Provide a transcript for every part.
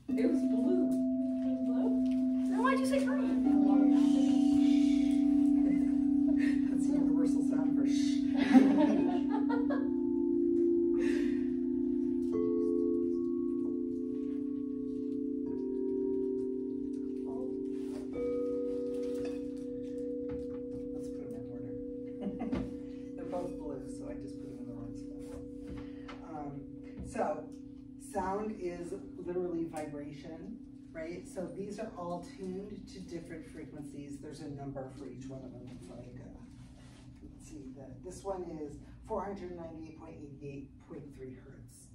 It was blue. It was blue? Then why'd you say green? That's the universal sound for shh. Let's put them in order. They're both blue, so I just put them in the wrong spot. So sound is literally vibration, right? So these are all tuned to different frequencies. There's a number for each one of them. It's like, let's see, this one is 498.88.3 hertz.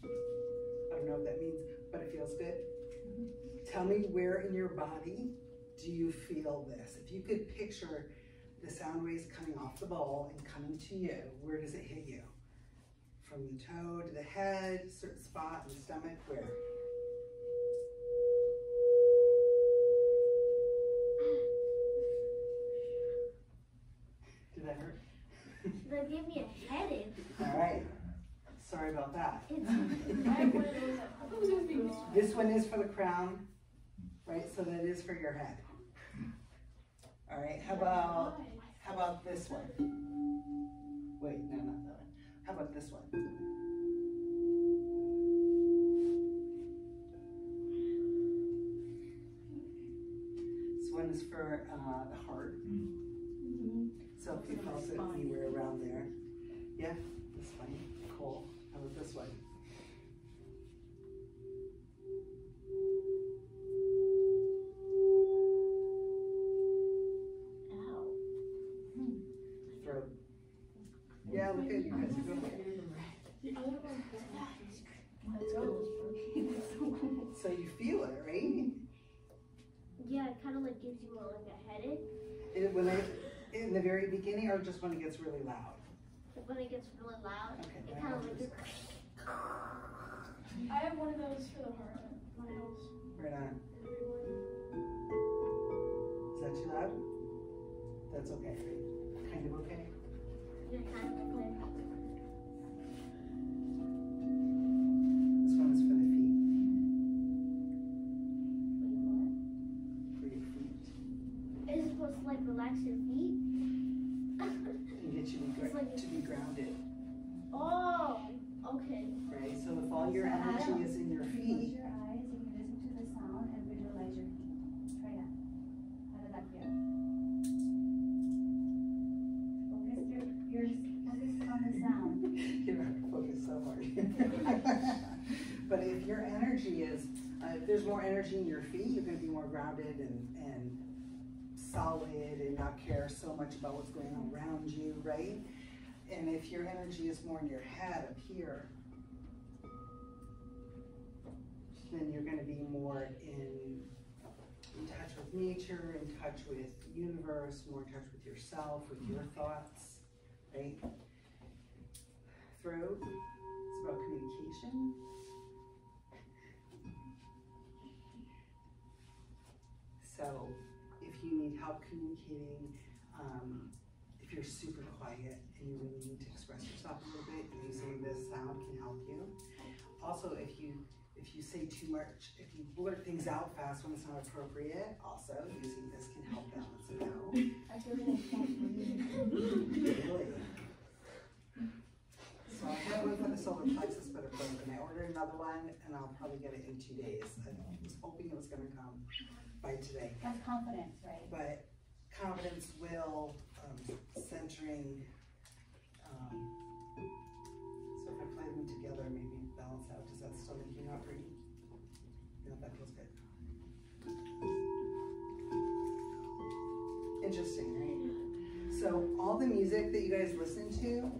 I don't know what that means, but it feels good. Tell me where in your body do you feel this? If you could picture the sound waves coming off the bowl and coming to you, where does it hit you? From the toe to the head, certain spot in the stomach, where? Did that hurt? That gave me a headache. All right. Sorry about that. It's This one is for the crown, right? So that is for your head. All right. How about this one? Wait, no, not that one. How about this one? This one is for the heart. So if you pulse it anywhere around there. Yeah, this one. Cool. How about this one? Ow. Throat. Yeah, look at you guys. You're good. So you feel it, right? Yeah, it kind of like gives you like a headache. In the very beginning, or just when it gets really loud? When it gets really loud, Okay, it kind of like. I have one of those for the heart. My house. Right on. Is that too loud? That's okay, right? Kind of okay? Yeah, kind of like. This one is for the feet. Wait, what? For your feet. Is it supposed to like relax your feet? And get you to be grounded. Oh, okay. Right? So if all your energy is in your Close feet, your eyes and you listen to the sound and visualize your feet. Try that. How does that feel? Focus on the sound. you don't have to focus so hard. But if your energy is, if there's more energy in your feet, you're going to be more grounded and solid and not care so much about what's going on around you, right? And if your energy is more in your head up here, then you're going to be more in touch with nature, in touch with the universe, more in touch with yourself, with your thoughts, right? Throat, it's about communication. So if you need help communicating, if you're super quiet and you really need to express yourself a little bit, using this sound can help you. Also, if you say too much, if you blurt things out fast when it's not appropriate, also using this can help balance it out. I feel like I can't breathe. Really. So I have one for the solar plexus, but it's broken. I ordered another one, and I'll probably get it in 2 days. I was hoping it was going to come by today. That's confidence, right? But confidence, will, centering. So if I play them together, maybe balance out. Does that still make you not breathe? No, that feels good. Interesting, right? So all the music that you guys listen to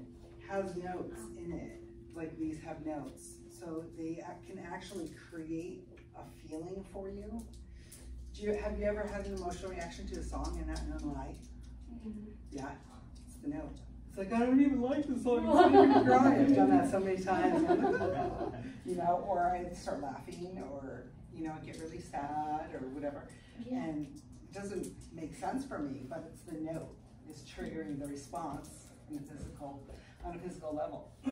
has notes in it. Like these have notes. So they can actually create a feeling for you. Have you ever had an emotional reaction to a song and not known why? Yeah, it's the note. It's like, I don't even like this song, it's making me cry. I've done that so many times. You know, or I start laughing, or, you know, I get really sad, or whatever. Yeah. And it doesn't make sense for me, but it's the note. It's triggering the response on a physical level.